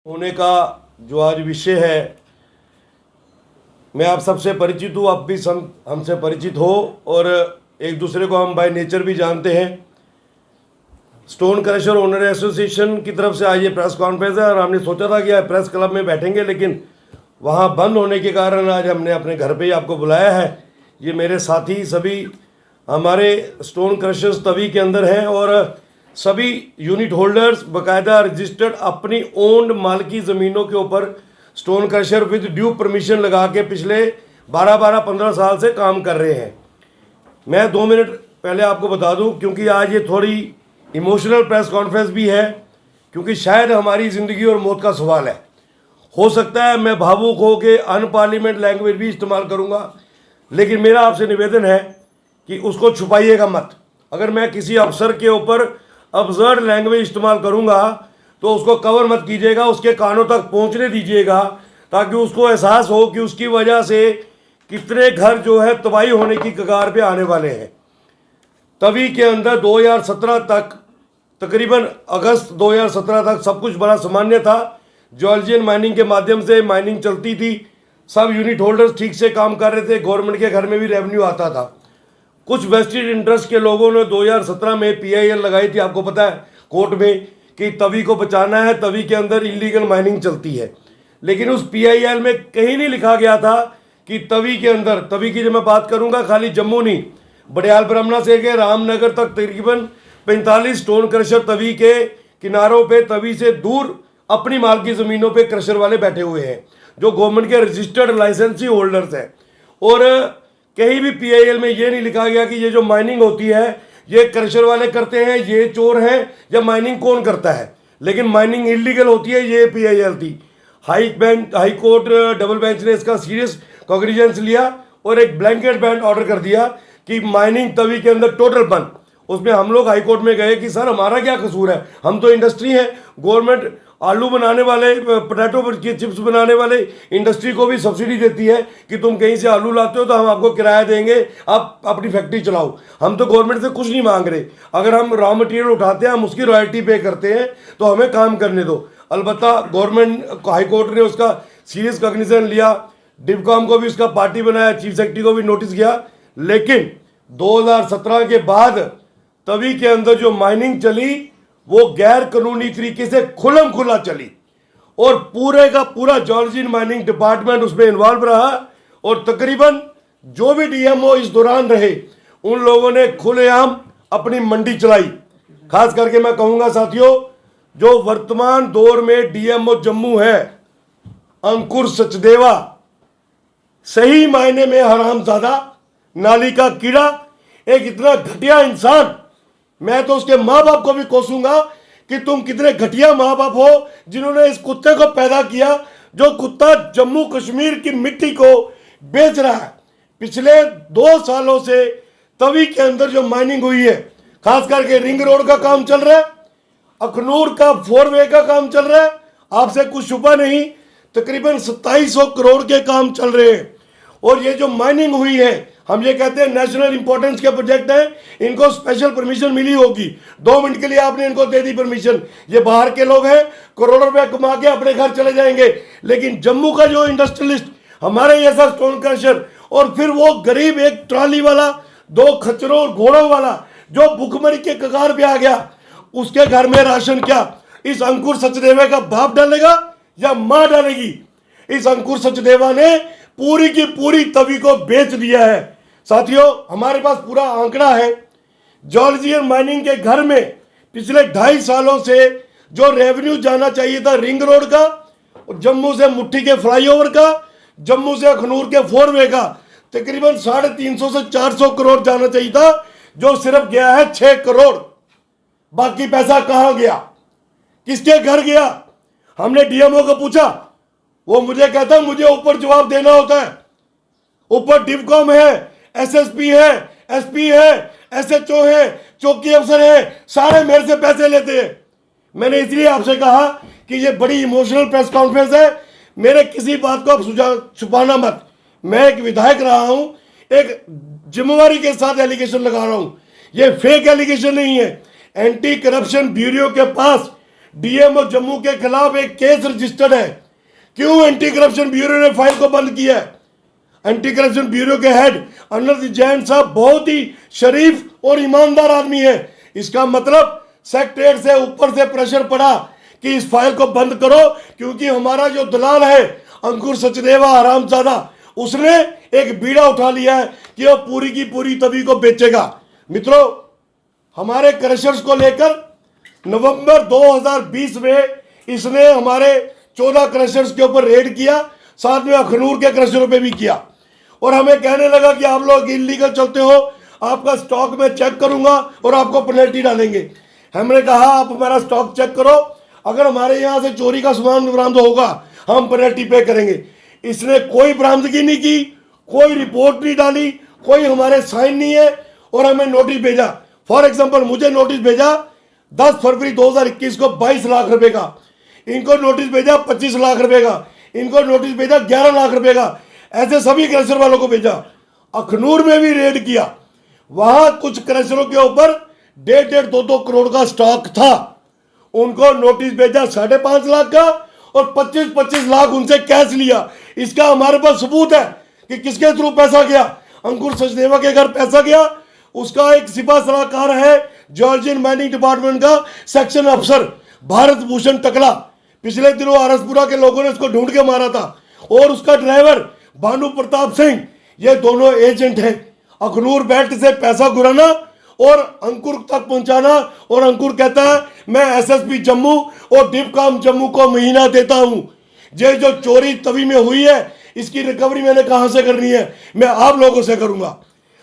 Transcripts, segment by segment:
होने का जो आज विषय है, मैं आप सबसे परिचित हूँ, आप भी हमसे परिचित हो और एक दूसरे को हम बाय नेचर भी जानते हैं। स्टोन क्रशर ओनर एसोसिएशन की तरफ से आज ये प्रेस कॉन्फ्रेंस है और हमने सोचा था कि आज प्रेस क्लब में बैठेंगे, लेकिन वहाँ बंद होने के कारण आज हमने अपने घर पे ही आपको बुलाया है। ये मेरे साथी सभी हमारे स्टोन क्रशर्स तवी के अंदर हैं और सभी यूनिट होल्डर्स बाकायदा रजिस्टर्ड अपनी ओन्ड मालकी ज़मीनों के ऊपर stone crusher with due permission लगा के पिछले 12-15 साल से काम कर रहे हैं। मैं 2 मिनट पहले आपको बता दूं, क्योंकि आज ये थोड़ी इमोशनल प्रेस कॉन्फ्रेंस भी है, क्योंकि शायद हमारी ज़िंदगी और मौत का सवाल है। हो सकता है मैं भावुक हो के अनपार्लियामेंट लैंग्वेज भी इस्तेमाल करूँगा, लेकिन मेरा आपसे निवेदन है कि उसको छुपाइएगा मत। अगर मैं किसी अफसर के ऊपर अब्सर्ड लैंग्वेज इस्तेमाल करूंगा तो उसको कवर मत कीजिएगा, उसके कानों तक पहुंचने दीजिएगा, ताकि उसको एहसास हो कि उसकी वजह से कितने घर जो है तबाही होने की कगार पे आने वाले हैं। तभी के अंदर 2017 तक, तकरीबन अगस्त 2017 तक सब कुछ बड़ा सामान्य था। जॉर्जियन माइनिंग के माध्यम से माइनिंग चलती थी, सब यूनिट होल्डर्स ठीक से काम कर रहे थे, गवर्नमेंट के घर में भी रेवेन्यू आता था। कुछ वेस्टेड इंटरेस्ट के लोगों ने 2017 में PIL लगाई थी, आपको पता है, कोर्ट में, कि तवी को बचाना है, तवी के अंदर इलीगल माइनिंग चलती है। लेकिन उस PIL में कहीं नहीं लिखा गया था कि तवी के अंदर, तवी की जब मैं बात करूंगा खाली जम्मू नहीं, बडियाल ब्रह्मणा से के रामनगर तक तकरीबन 45 स्टोन क्रशर तवी के किनारों पे, तवी से दूर अपनी मालकी ज़मीनों पे क्रशर वाले बैठे हुए हैं, जो गवर्नमेंट के रजिस्टर्ड लाइसेंसी होल्डर्स हैं। और कहीं भी PIL में ये नहीं लिखा गया कि ये जो माइनिंग होती है ये क्रशर वाले करते हैं, ये चोर हैं, या माइनिंग कौन करता है। लेकिन माइनिंग इलीगल होती है, ये PIL थी। हाई कोर्ट डबल बेंच ने इसका सीरियस कॉग्निजेंस लिया और एक ब्लैंकेट बैन ऑर्डर कर दिया कि माइनिंग तवी के अंदर टोटल बंद। उसमें हम लोग हाई कोर्ट में गए कि सर हमारा क्या कसूर है, हम तो इंडस्ट्री है, गवर्नमेंट आलू बनाने वाले, पोटैटो की चिप्स बनाने वाले इंडस्ट्री को भी सब्सिडी देती है कि तुम कहीं से आलू लाते हो तो हम आपको किराया देंगे, आप अपनी फैक्ट्री चलाओ। हम तो गवर्नमेंट से कुछ नहीं मांग रहे, अगर हम रॉ मटेरियल उठाते हैं हम उसकी रॉयल्टी पे करते हैं, तो हमें काम करने दो। अलबत्ता गवर्नमेंट हाई कोर्ट ने उसका सीरियस कॉग्निजेंस लिया, डिवकॉम को भी उसका पार्टी बनाया, चीफ सेक्रेटरी को भी नोटिस गया। लेकिन 2017 के बाद तभी के अंदर जो माइनिंग चली वो गैर कानूनी तरीके से खुलम खुला चली और पूरे का पूरा जॉर्जियन माइनिंग डिपार्टमेंट उसमें इन्वॉल्व रहा। और तकरीबन जो भी DMO इस दौरान रहे उन लोगों ने खुलेआम अपनी मंडी चलाई। खास करके मैं कहूंगा साथियों, जो वर्तमान दौर में DMO जम्मू है, अंकुर सचदेवा, सही मायने में हरामजादा, नाली का कीड़ा, एक इतना घटिया इंसान। मैं तो उसके माँ बाप को भी कोसूंगा कि तुम कितने घटिया माँ बाप हो जिन्होंने इस कुत्ते को पैदा किया, जो कुत्ता जम्मू कश्मीर की मिट्टी को बेच रहा है। पिछले 2 सालों से तवी के अंदर जो माइनिंग हुई है, खास करके रिंग रोड का काम चल रहा है, अखनूर का 4 वे का काम चल रहा है, आपसे कुछ छुपा नहीं, तकरीबन 2700 करोड़ के काम चल रहे हैं। और ये जो माइनिंग हुई है, हम ये कहते हैं नेशनल इंपॉर्टेंस के प्रोजेक्ट हैं, इनको स्पेशल परमिशन मिली होगी। 2 मिनट के लिए आपने इनको दे दी परमिशन, ये बाहर के लोग हैं, करोड़ों रुपए कमा के अपने घर चले जाएंगे। लेकिन जम्मू का जो इंडस्ट्रियलिस्ट, हमारे जैसा स्टोन क्रशर, और फिर वो गरीब एक ट्रॉली वाला, 2 खच्चरों और घोड़ों वाला जो भुखमरी के कगार पे आ गया, उसके घर में राशन क्या इस अंकुर सचदेवा का बाप डालेगा या मां डालेगी? इस अंकुर सचदेवा ने पूरी की पूरी तवी को बेच दिया है। साथियों, हमारे पास पूरा आंकड़ा है, जॉर्जियन माइनिंग के घर में पिछले 2.5 सालों से जो रेवेन्यू जाना चाहिए था रिंग रोड का, जम्मू से मुट्ठी के फ्लाईओवर का, जम्मू से अखनूर के 4 वे का, तकरीबन 350 से 400 करोड़ जाना चाहिए था, जो सिर्फ गया है 6 करोड़। बाकी पैसा कहां गया, किसके घर गया? हमने DMO को पूछा, वो मुझे कहता है मुझे ऊपर जवाब देना होता है। ऊपर डिवकॉम है, SSP है, SP है, SHO है, चौकी अफसर है, सारे मेरे से पैसे लेते हैं। मैंने इसलिए आपसे कहा कि ये बड़ी इमोशनल प्रेस कॉन्फ्रेंस है, मेरे किसी बात को आप छुपाना मत। मैं एक विधायक रहा हूं, एक जिम्मेवारी के साथ एलिगेशन लगा रहा हूं, ये फेक एलिगेशन नहीं है। एंटी करप्शन ब्यूरो के पास डीएमओ जम्मू के खिलाफ एक केस रजिस्टर्ड है। क्यों एंटी करप्शन ब्यूरो ने फाइल को बंद किया है? एंटी करप्शन ब्यूरो के हेड अनिल जैन साहब बहुत ही शरीफ और ईमानदार आदमी है। इसका मतलब सेक्रेटरीट से ऊपर से प्रेशर पड़ा कि इस फाइल को बंद करो, क्योंकि हमारा जो दलाल है अंकुर सचदेवा हरामजादा, उसने एक बीड़ा उठा लिया है कि वो पूरी की पूरी तवी को बेचेगा। मित्रों, हमारे क्रशर्स को लेकर नवंबर 2020 में इसने हमारे 14 क्रशर्स के ऊपर रेड किया, साथ में अखनूर के क्रशरों पे भी किया, और हमें कहने लगा कि आप लोग इलीगल चलते हो, आपका स्टॉक में चेक करूंगा और आपको पेनल्टी डालेंगे। हमने कहा आप हमारा स्टॉक चेक करो, अगर हमारे यहाँ से चोरी का सामान बरामद होगा हम पेनल्टी पे करेंगे। इसने कोई बरामदगी नहीं की, कोई रिपोर्ट नहीं डाली, कोई हमारे साइन नहीं है, और हमें नोटिस भेजा। फॉर एग्जाम्पल मुझे नोटिस भेजा 10 फरवरी 2021 को 22 लाख रुपए का, इनको नोटिस भेजा 25 लाख रुपए का, इनको नोटिस भेजा 11 लाख रुपए का, ऐसे सभी क्रशर वालों को भेजा। अखनूर में भी रेड किया, वहां कुछ क्रशरों के ऊपर 1.5 2 करोड़ का स्टॉक था, उनको नोटिस भेजा 5.5 लाख का, और 25 लाख उनसे कैश लिया। इसका हमारे पास सबूत है कि किसके थ्रू पैसा गया। अंकुर सचदेवा के घर पैसा गया, उसका एक सिपा सलाहकार है जॉर्जियन माइनिंग डिपार्टमेंट का सेक्शन अफसर भारत भूषण टकला, पिछले दिनों आरसपुरा के लोगों ने उसको ढूंढ के मारा था, और उसका ड्राइवर भानु प्रताप सिंह, ये दोनों एजेंट हैं। अखनूर बेल्ट से पैसा घुराना और अंकुर तक पहुंचाना, और अंकुर कहता है मैं एसएसपी जम्मू और डिपकाम जम्मू को महीना देता हूं। ये जो चोरी तवी में हुई है इसकी रिकवरी मैंने कहां से करनी है? मैं आप लोगों से करूंगा।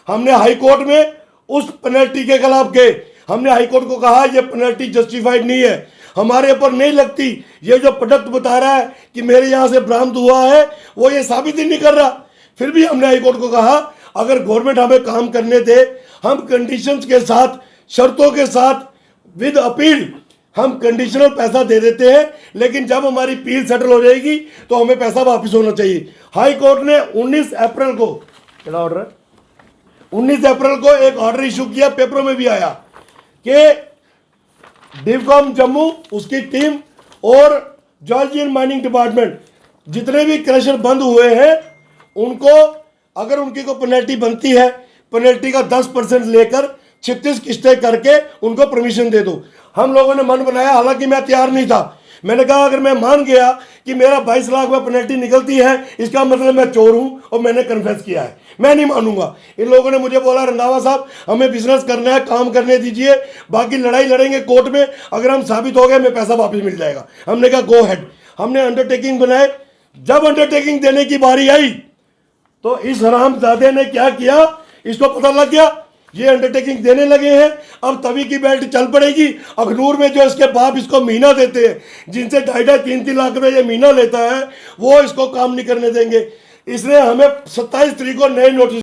हमने हाई कोर्ट में उस पेनल्टी के खिलाफ गए, हमने हाई कोर्ट को कहा यह पेनल्टी जस्टिफाइड नहीं है, हमारे ऊपर नहीं लगती। ये जो प्रोडक्ट बता रहा है कि मेरे यहां से बरामद हुआ है वो ये साबित ही नहीं कर रहा। फिर भी हमने हाई कोर्ट को कहा अगर गवर्नमेंट हमें काम करने दे, हम कंडीशंस के साथ, शर्तों के साथ, विद अपील हम कंडीशनल पैसा दे देते हैं, लेकिन जब हमारी अपील सेटल हो जाएगी तो हमें पैसा वापस होना चाहिए। हाई कोर्ट ने 19 अप्रैल को, क्या ऑर्डर है, 19 अप्रैल को एक ऑर्डर इशू किया, पेपरों में भी आया कि डिवकॉम जम्मू, उसकी टीम और जॉर्जियन माइनिंग डिपार्टमेंट जितने भी क्रशर बंद हुए हैं उनको अगर उनकी को पेनल्टी बनती है, पेनल्टी का 10% लेकर 36 किस्तें करके उनको परमिशन दे दो। हम लोगों ने मन बनाया, हालांकि मैं तैयार नहीं था। मैंने कहा अगर मैं मान गया कि मेरा 22 लाख में पेनल्टी निकलती है, इसका मतलब मैं चोर हूं और मैंने कन्फेस किया है, मैं नहीं मानूंगा। इन लोगों ने मुझे बोला रंधावा साहब हमें बिजनेस करना है, काम करने दीजिए, बाकी लड़ाई लड़ेंगे कोर्ट में, अगर हम साबित हो गए हमें पैसा वापस मिल जाएगा। हमने कहा गो हेड। हमने अंडरटेकिंग बनाए। जब अंडरटेकिंग देने की बारी आई तो इस हरामजादे ने क्या किया, इसको पता लग गया ये अंडरटेकिंग देने लगे हैं, अब तवी की बेल्ट चल पड़ेगी। अखनूर में जो इसके बाप इसको महीना देते हैं, जिनसे 2.5-3 लाख रुपए ये महीना लेता है, वो इसको काम नहीं करने देंगे। इसने हमें 27 तारीख को नए नोटिस